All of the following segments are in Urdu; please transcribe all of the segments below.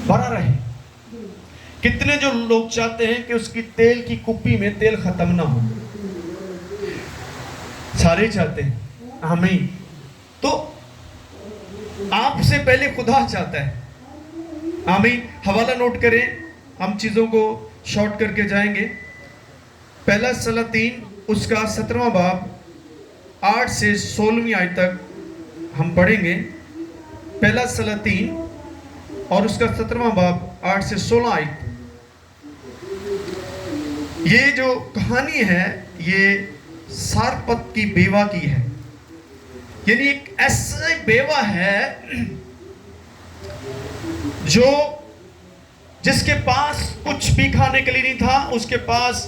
بھرا رہے. کتنے جو لوگ چاہتے ہیں کہ اس کی تیل کی کپی میں تیل ختم نہ ہو؟ سارے چاہتے ہیں. آمین. تو آپ سے پہلے خدا چاہتا ہے. آمین. حوالہ نوٹ کریں, ہم چیزوں کو شارٹ کر کے جائیں گے. پہلا سلاطین اس کا 17واں باب 8 سے 16ویں آیت تک ہم پڑھیں گے. پہلا سلاطین اور اس کا 17واں باب 8 سے 16 آیت. یہ جو کہانی ہے یہ سارپت کی بیوہ کی ہے. یعنی ایک ایسا بیوہ ہے جو جس کے پاس کچھ بھی کھانے کے لیے نہیں تھا. اس کے پاس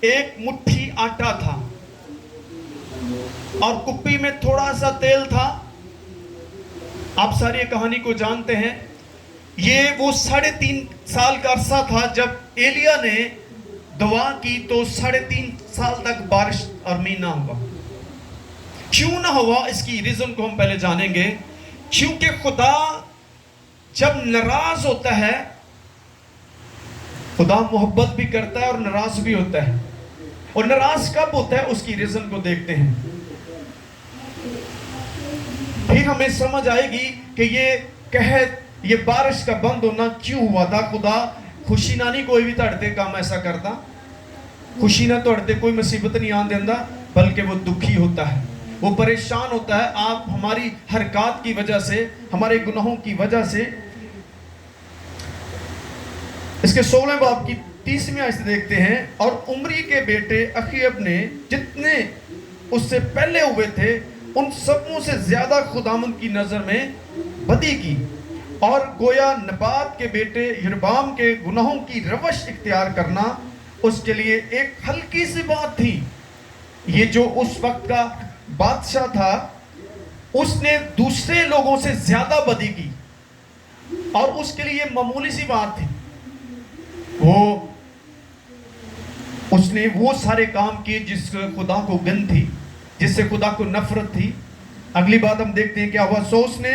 ایک مٹھی آٹا تھا اور کپی میں تھوڑا سا تیل تھا. آپ ساری کہانی کو جانتے ہیں. یہ وہ 3.5 سال کا عرصہ تھا جب ایلیا نے دعا کی تو 3.5 سال تک بارش اور مینہ نہ ہوا. کیوں نہ ہوا اس کی ریزن کو ہم پہلے جانیں گے. کیونکہ خدا جب ناراض ہوتا ہے, خدا محبت بھی کرتا ہے اور ناراض بھی ہوتا ہے. اور ناراض کب ہوتا ہے اس کی ریزن کو دیکھتے ہیں, پھر ہمیں سمجھ آئے گی کہ یہ بارش کا بند ہونا کیوں ہوا تھا. خدا خوشی نہ نہیں کوئی بھی تڑتے کام ایسا کرتا. خوشی نہ تڑتے کوئی مصیبت نہیں آن دیندہ, بلکہ وہ دکھی ہوتا ہے, وہ پریشان ہوتا ہے. آپ ہماری حرکات کی وجہ سے, ہمارے گناہوں کی وجہ سے. اس کے 16 باب کی 30ویں آیت سے دیکھتے ہیں. اور عمری کے بیٹے اخیب نے جتنے اس سے پہلے ہوئے تھے ان سبوں سے زیادہ خداوند کی نظر میں بدی کی, اور گویا نبات کے بیٹے یربام کے گناہوں کی روش اختیار کرنا اس کے لیے ایک ہلکی سی بات تھی. یہ جو اس وقت کا بادشاہ تھا اس نے دوسرے لوگوں سے زیادہ بدی کی اور اس کے لیے معمولی سی بات تھی. اس نے وہ سارے کام کیے جس سے خدا کو گند تھی, جس سے خدا کو نفرت تھی. اگلی بات ہم دیکھتے ہیں کیا ہوا. سو اس نے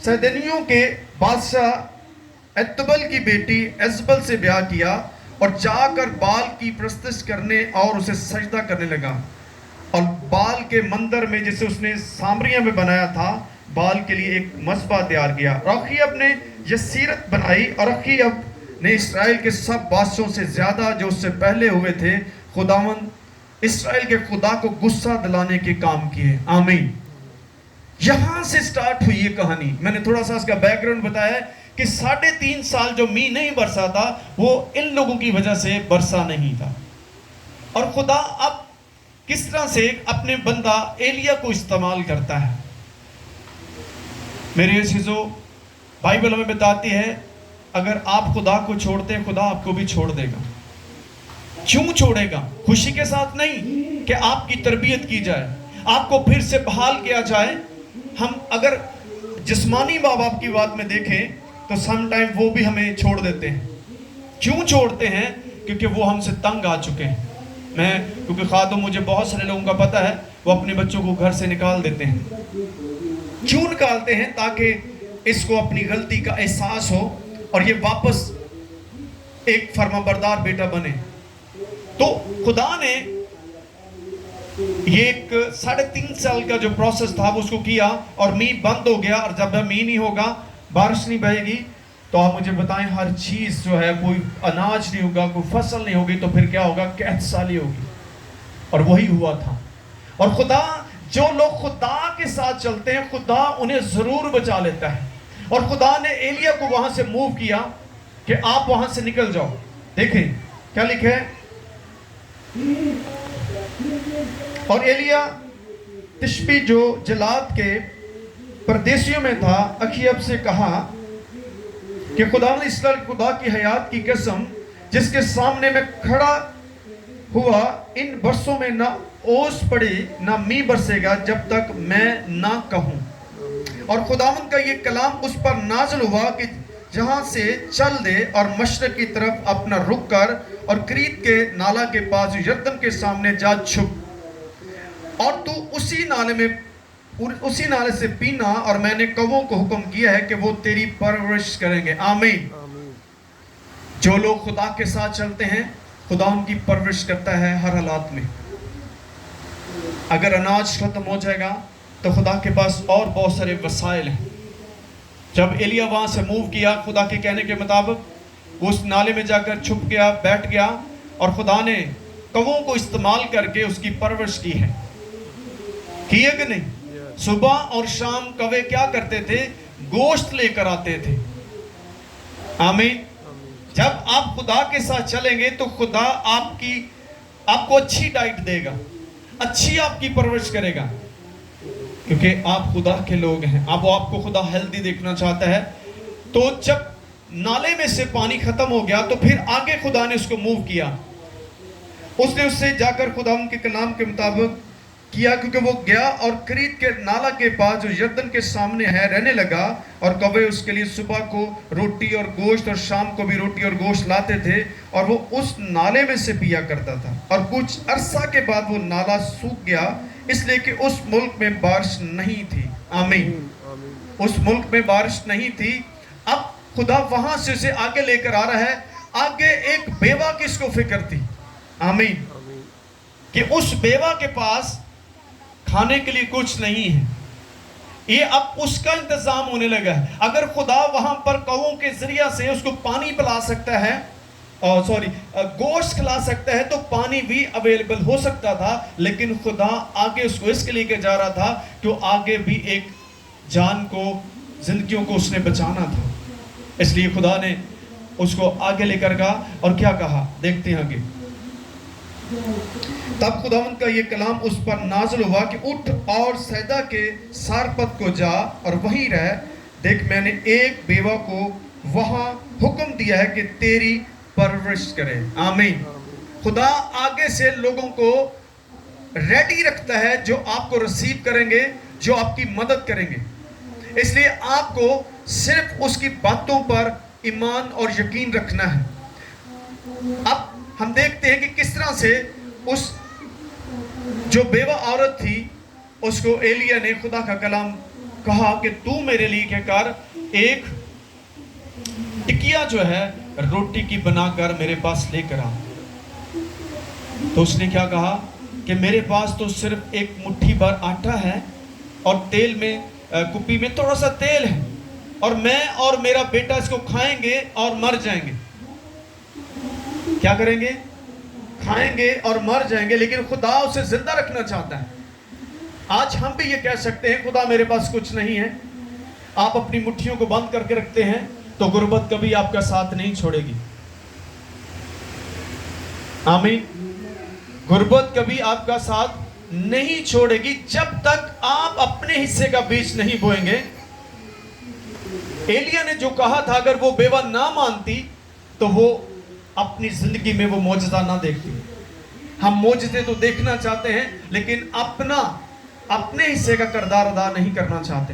سیدنیوں کے بادشاہ اتبل کی بیٹی ایزبل سے بیاہ کیا اور جا کر بال کی پرستش کرنے اور اسے سجدہ کرنے لگا. اور بال کے مندر میں جسے اس نے سامریہ میں بنایا تھا, بال کے لیے ایک مذبح تیار کیا. اور اخیب نے یسیرت بنائی, اور اخیب نے اسرائیل کے سب بادشاہوں سے زیادہ جو اس سے پہلے ہوئے تھے خداوند اسرائیل کے خدا کو غصہ دلانے کے کام کیے. آمین. یہاں سے سٹارٹ ہوئی یہ کہانی. میں نے تھوڑا سا اس کا بیک گراؤنڈ بتایا کہ 3.5 سال جو می نہیں برسا تھا وہ ان لوگوں کی وجہ سے برسا نہیں تھا. اور خدا اب کس طرح سے اپنے بندہ ایلیا کو استعمال کرتا ہے. میرے عزیزو, بائبل ہمیں بتاتی ہے اگر آپ خدا کو چھوڑتے ہیں خدا آپ کو بھی چھوڑ دے گا. کیوں چھوڑے گا؟ خوشی کے ساتھ نہیں کہ آپ کی تربیت کی جائے, آپ کو پھر سے بحال کیا جائے. ہم اگر جسمانی ماں باپ کی بات میں دیکھیں تو سم ٹائم وہ بھی ہمیں چھوڑ دیتے ہیں. کیوں چھوڑتے ہیں؟ کیونکہ وہ ہم سے تنگ آ چکے ہیں. کیونکہ خادم مجھے بہت سارے لوگوں کا پتہ ہے وہ اپنے بچوں کو گھر سے نکال دیتے ہیں. کیوں نکالتے ہیں؟ تاکہ اس کو اپنی غلطی کا احساس ہو اور یہ واپس ایک فرما بردار بیٹا بنے. تو خدا نے یہ ایک 3.5 سال کا جو پروسیس تھا وہ اس کو کیا, اور می بند ہو گیا. اور جب می نہیں ہوگا, بارش نہیں بہے گی, تو آپ مجھے بتائیں ہر چیز جو ہے, کوئی اناج نہیں ہوگا, کوئی فصل نہیں ہوگی, تو پھر کیا ہوگا؟ قحط سالی ہوگی. اور وہی ہوا تھا. اور خدا, جو لوگ خدا کے ساتھ چلتے ہیں خدا انہیں ضرور بچا لیتا ہے. اور خدا نے ایلیا کو وہاں سے موو کیا کہ آپ وہاں سے نکل جاؤ. دیکھیں کیا لکھے. اور ایلیا تشبی جو جلاد کے پردیسیوں میں تھا اخیب سے کہا کہ خدا نے اسرائیل خدا کی حیات کی قسم جس کے سامنے میں کھڑا ہوا, ان برسوں میں نہ اوس پڑی نہ می برسے گا جب تک میں نہ کہوں. اور خداوند کا یہ کلام اس پر نازل ہوا کہ جہاں سے چل دے اور مشرق کی طرف اپنا رخ کر اور کرید کے نالا کے پاس یردن کے سامنے جا چھپ, اور تو اسی نالے میں اسی نالے سے پینا، اور میں نے کووں کو حکم کیا ہے کہ وہ تیری پرورش کریں گے. آمین. جو لوگ خدا کے ساتھ چلتے ہیں خدا ان کی پرورش کرتا ہے ہر حالات میں. اگر اناج ختم ہو جائے گا تو خدا کے پاس اور بہت سارے وسائل ہیں. جب ایلیا وہاں سے موو کیا خدا کے کہنے کے مطابق، وہ اس نالے میں جا کر چھپ گیا، بیٹھ گیا، اور خدا نے کووں کو استعمال کر کے اس کی پرورش کی ہے. کیے کہ نہیں؟ صبح اور شام کوے کیا کرتے تھے؟ گوشت لے کر آتے تھے. آمین. جب آپ خدا کے ساتھ چلیں گے تو خدا آپ کو اچھی ڈائٹ دے گا، اچھی آپ کی پرورش کرے گا، کیونکہ آپ خدا کے لوگ ہیں. آپ کو خدا ہیلدی دیکھنا چاہتا ہے. تو جب نالے میں سے پانی ختم ہو گیا تو پھر آگے خدا نے اس کو موو کیا. اس نے اس سے جا کر خدا ان کے کلام کے مطابق کیا، کیونکہ وہ گیا اور کرید کے نالہ کے پاس جو یردن کے سامنے ہے رہنے لگا، اور کوے اس کے لیے صبح کو روٹی اور گوشت اور شام کو بھی روٹی اور گوشت لاتے تھے، اور وہ اس نالے میں سے پیا کرتا تھا. اور کچھ عرصہ کے بعد وہ نالہ سوکھ گیا، اس لیے کہ اس ملک میں بارش نہیں تھی. آمین. اس ملک میں بارش نہیں تھی. اب خدا وہاں سے اسے آگے لے کر آ رہا ہے. آگے ایک بیوہ کی اس کو فکر تھی. آمین. کہ اس بیوہ کے پاس کھانے کے لیے کچھ نہیں ہے. یہ اب اس کا انتظام ہونے لگا ہے. اگر خدا وہاں پر کووں کے ذریعہ سے اس کو پانی پلا سکتا ہے، گوشت کھلا سکتا ہے، تو پانی بھی اویلیبل ہو سکتا تھا. لیکن خدا آگے اس کو اس کے لے کے جا رہا تھا کہ وہ آگے بھی ایک جان کو، زندگیوں کو اس نے بچانا تھا. اس لیے خدا نے اس کو آگے لے کر گیا اور کیا کہا دیکھتے ہیں آگے. تب خداوند کا یہ کلام اس پر نازل ہوا کہ اٹھ اور سیدا کے سارپت کو جا اور وہیں رہ. دیکھ میں نے ایک بیوہ کو وہاں حکم دیا ہے کہ تیری پرورش کرے. آمین. خدا آگے سے لوگوں کو ریڈی رکھتا ہے جو آپ کو ریسیو کریں گے، جو آپ کی مدد کریں گے. اس لیے آپ کو صرف اس کی باتوں پر ایمان اور یقین رکھنا ہے. اب ہم دیکھتے ہیں کہ کس طرح سے اس جو بیوہ عورت تھی اس کو ایلیا نے خدا کا کلام کہا کہ تو میرے لیے کیا کر، ایک ٹکیا جو ہے روٹی کی بنا کر میرے پاس لے کر آ. تو اس نے کیا کہا کہ میرے پاس تو صرف ایک مٹھی بھر آٹا ہے اور تیل میں کپی میں تھوڑا سا تیل ہے، اور میں اور میرا بیٹا اس کو کھائیں گے اور مر جائیں گے. کیا کریں گے؟ کھائیں گے اور مر جائیں گے. لیکن خدا اسے زندہ رکھنا چاہتا ہے. آج ہم بھی یہ کہہ سکتے ہیں خدا میرے پاس کچھ نہیں ہے. آپ اپنی مٹھیوں کو بند کر کے رکھتے ہیں تو غربت کبھی آپ کا ساتھ نہیں چھوڑے گی. آمین. غربت کبھی آپ کا ساتھ نہیں چھوڑے گی جب تک آپ اپنے حصے کا بیج نہیں بوئیں گے. ایلیا نے جو کہا تھا اگر وہ بیوہ نہ مانتی تو وہ اپنی زندگی میں وہ معجزہ نہ دیکھتی. ہم معجزے تو دیکھنا چاہتے ہیں لیکن اپنے حصے کا کردار ادا نہیں کرنا چاہتے.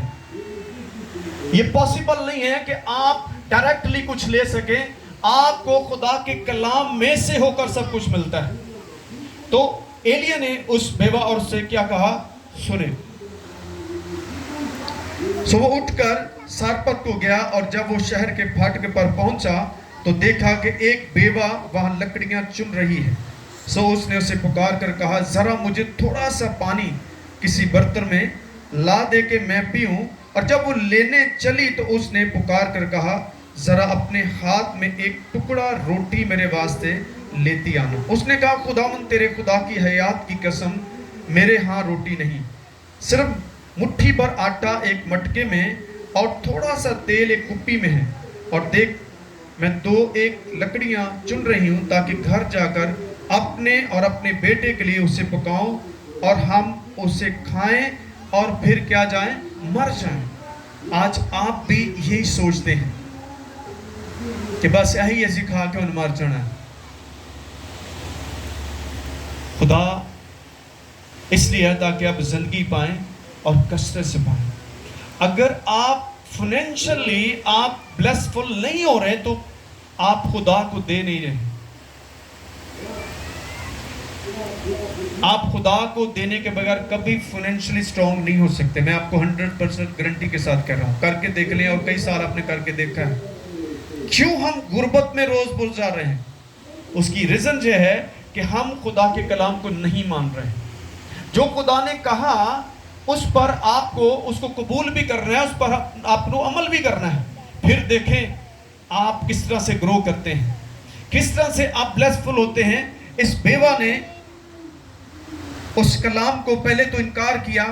یہ پاسبل نہیں ہے کہ آپ ڈائریکٹلی کچھ لے سکیں. آپ کو خدا کے کلام میں سے ہو کر سب کچھ ملتا ہے. تو ایلیا نے اس بیوہ عورت سے کیا کہا سنیں. وہ اٹھ کر سارپت کو گیا، اور جب وہ شہر کے پھاٹک پر پہنچا تو دیکھا کہ ایک بیوہ وہاں لکڑیاں چن رہی ہے. اس نے اسے پکار کر کہا ذرا مجھے تھوڑا سا پانی کسی برتن میں لا دے کہ میں پیوں. اور جب وہ لینے چلی تو اس نے پکار کر کہا ذرا اپنے ہاتھ میں ایک ٹکڑا روٹی میرے واسطے لیتی آنا. اس نے کہا خداوند تیرے خدا کی حیات کی قسم میرے ہاں روٹی نہیں، صرف مٹھی بھر آٹا ایک مٹکے میں اور تھوڑا سا تیل ایک کپی میں ہے. اور دیکھ میں ایک لکڑیاں چن رہی ہوں تاکہ گھر جا کر اپنے اور اپنے بیٹے کے لیے اسے پکاؤں اور ہم اسے کھائیں اور پھر کیا جائیں، مر جائیں. آج آپ بھی یہی سوچتے ہیں کہ بس یہی ایسی کھا کے ان مر جانا ہے. خدا اس لیے ہے تاکہ آپ زندگی پائیں اور کثرت سے پائیں. اگر آپ فائنینشلی آپ بلیسفل نہیں ہو رہے تو آپ خدا کو دے نہیں رہے. آپ خدا کو دینے کے بغیر کبھی فائنینشلی سٹرونگ نہیں ہو سکتے. میں آپ کو 100% گارنٹی کے ساتھ کہہ رہا ہوں. کر کے دیکھ لیں, اور کئی سال آپ نے کر کے دیکھا ہے. کیوں ہم غربت میں روز بر جا رہے ہیں؟ اس کی ریزن یہ ہے کہ ہم خدا کے کلام کو نہیں مان رہے. جو خدا نے کہا اس پر آپ کو اس کو قبول بھی کرنا ہے, اس پر آپ کو عمل بھی کرنا ہے. پھر دیکھیں آپ کس طرح سے گرو کرتے ہیں, کس طرح سے آپ بلیسفل ہوتے ہیں. اس بیوہ نے اس کلام کو پہلے تو انکار کیا,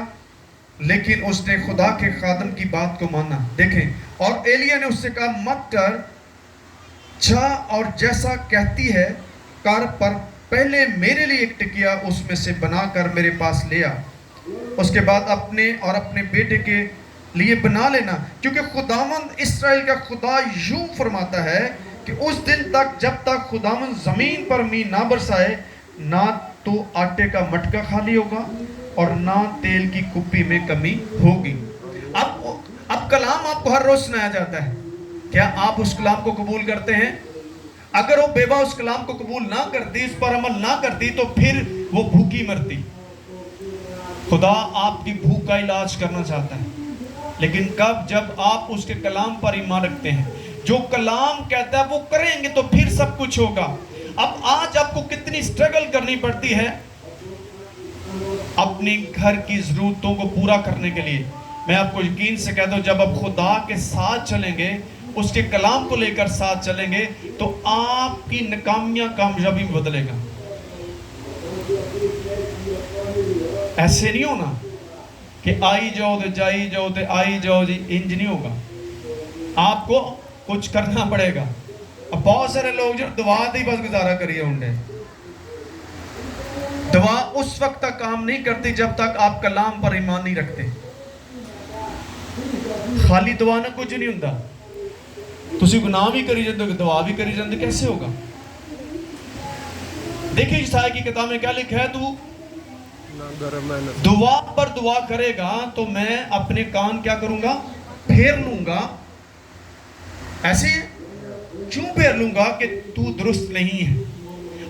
لیکن اس نے خدا کے خادم کی بات کو مانا. دیکھیں, اور ایلیا نے اس سے کہا مت ڈر, جا اور جیسا کہتی ہے کر, پر پہلے میرے لیے ایک ٹکیا اس میں سے بنا کر میرے پاس لے آ. اس کے بعد اپنے اور اپنے بیٹے کے لیے بنا لینا, کیونکہ خداوند اسرائیل کا خدا یوں فرماتا ہے کہ اس دن تک جب تک خداوند زمین پر میںہ نہ برسائے, نہ تو آٹے کا مٹکا خالی ہوگا اور نہ تیل کی کپی میں کمی ہوگی. اب کلام آپ کو ہر روز سنایا جاتا ہے. کیا آپ اس کلام کو قبول کرتے ہیں؟ اگر وہ بیوہ اس کلام کو قبول نہ کرتی, اس پر عمل نہ کرتی, تو پھر وہ بھوکی مرتی. خدا آپ کی بھوک کا علاج کرنا چاہتا ہے, لیکن کب؟ جب آپ اس کے کلام پر ایمان رکھتے ہیں. جو کلام کہتا ہے وہ کریں گے تو پھر سب کچھ ہوگا. اب آج آپ کو کتنی سٹرگل کرنی پڑتی ہے اپنی گھر کی ضرورتوں کو پورا کرنے کے لیے. میں آپ کو یقین سے کہتا ہوں, جب آپ خدا کے ساتھ چلیں گے, اس کے کلام کو لے کر ساتھ چلیں گے, تو آپ کی ناکامیاں کامیابی میں بدلے گا. ایسے نہیں ہونا کہ آئی جاؤ دے جائی جاؤ دے آئی جاؤ جی, انج نہیں ہوگا. آپ کو کچھ کرنا پڑے گا. اب بہت سارے لوگ جو دعا دی بس گزارا کریے ہونڈے. دعا اس وقت تک کام نہیں کرتی جب تک آپ کلام پر ایمان نہیں رکھتے. خالی دعا نہ کچھ نہیں ہوتا. تسی گناہ بھی کری جاندے, دعا بھی کری جاندے, کیسے ہوگا؟ دیکھیں عیسائی کی کتاب میں کیا لکھا ہے, تو دعا پر دعا کرے گا تو میں اپنے کان کیا کروں گا؟ پھیر لوں گا. ایسے کیوں پھیر لوں گا؟ کہ تو درست نہیں ہے.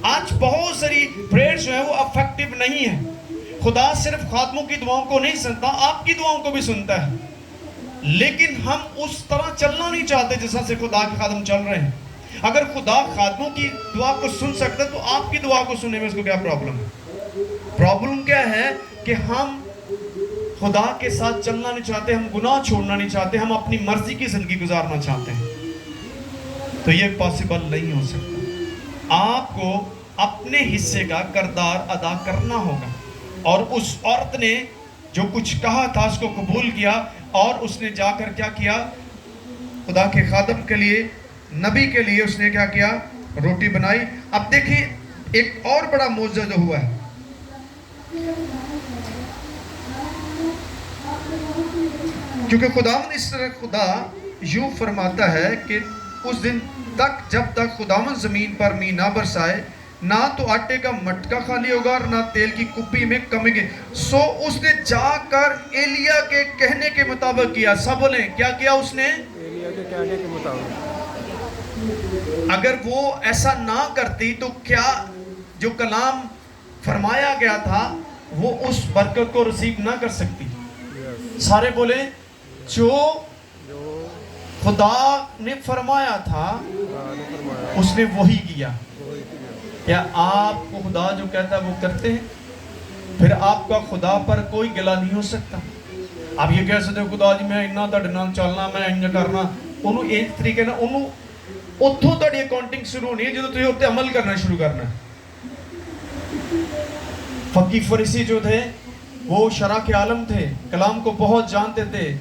آج بہت ساری پریئر جو ہے وہ افیکٹو نہیں ہے. خدا صرف خادموں کی دعاؤں کو نہیں سنتا, آپ کی دعاؤں کو بھی سنتا ہے. لیکن ہم اس طرح چلنا نہیں چاہتے جیسا سے خدا کے خادم چل رہے ہیں. اگر خدا خادموں کی دعا کو سن سکتا ہے تو آپ کی دعا کو سننے میں اس کو کیا پرابلم ہے؟ پرابلم کیا ہے کہ ہم خدا کے ساتھ چلنا نہیں چاہتے, ہم گناہ چھوڑنا نہیں چاہتے, ہم اپنی مرضی کی زندگی گزارنا چاہتے ہیں. تو یہ پاسبل نہیں ہو سکتا. آپ کو اپنے حصے کا کردار ادا کرنا ہوگا. اور اس عورت نے جو کچھ کہا تھا اس کو قبول کیا, اور اس نے جا کر کیا کیا؟ خدا کے خادم کے لیے, نبی کے لیے اس نے کیا کیا؟ روٹی بنائی. اب دیکھیں ایک اور بڑا معجزہ جو ہوا ہے. کیونکہ خداوند اس طرح خدا یوں فرماتا ہے کہ اس دن تک جب تک خداوند زمین پر میںہ نہ برسائے, نہ تو آٹے کا مٹکا خالی ہوگا اور نہ تیل کی کپی میں کمی گی. سو اس نے جا کر ایلیا کے کہنے کے مطابق کیا. سب بولیں کیا کیا اس نے؟ ایلیا کے کہنے کے مطابق. اگر وہ ایسا نہ کرتی تو کیا جو کلام فرمایا گیا تھا وہ اس برکت کو رسیو نہ کر سکتی؟ سارے بولیں جو خدا نے فرمایا تھا اس نے وہی کیا. کیا آپ کو خدا جو کہتا ہے وہ کرتے ہیں؟ پھر آپ کا خدا پر کوئی گلہ نہیں ہو سکتا. آپ یہ کہہ سکتے ہو خدا جی میں انہاں تڑ نال چلنا, میں انج کرنا, انہوں ایک طریقے نہ انہوں اتھوں تڑی اکاؤنٹنگ شروع نہیں ہے جدو تجھے ہوتے عمل کرنا شروع کرنا ہے. فقی فریسی جو تھے وہ شرع کے عالم تھے, کلام کو بہت جانتے تھے,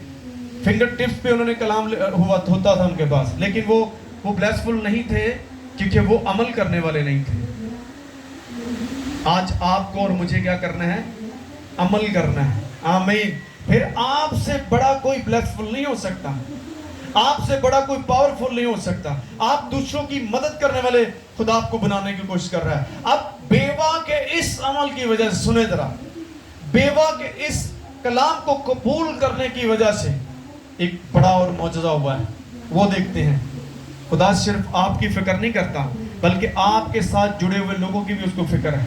فنگر ٹپس پہ انہوں نے کلام ہوتا تھا ان کے پاس, لیکن وہ بلیسفل نہیں تھے کیونکہ وہ عمل کرنے والے نہیں تھے. آج آپ کو اور مجھے کیا کرنا ہے؟ عمل کرنا ہے. آمین. پھر آپ سے بڑا کوئی بلیسفل نہیں ہو سکتا, آپ سے بڑا کوئی پاورفل نہیں ہو سکتا. آپ دوسروں کی مدد کرنے والے خدا آپ کو بنانے کی کوشش کر رہا ہے. اب بیوہ کے اس عمل کی وجہ سے, سنیں ذرا, بیوہ کے اس کلام کو قبول کرنے کی وجہ سے ایک بڑا اور معجزہ ہوا ہے. وہ دیکھتے ہیں. خدا صرف آپ کی فکر نہیں کرتا بلکہ آپ کے ساتھ جڑے ہوئے لوگوں کی بھی اس کو فکر ہے.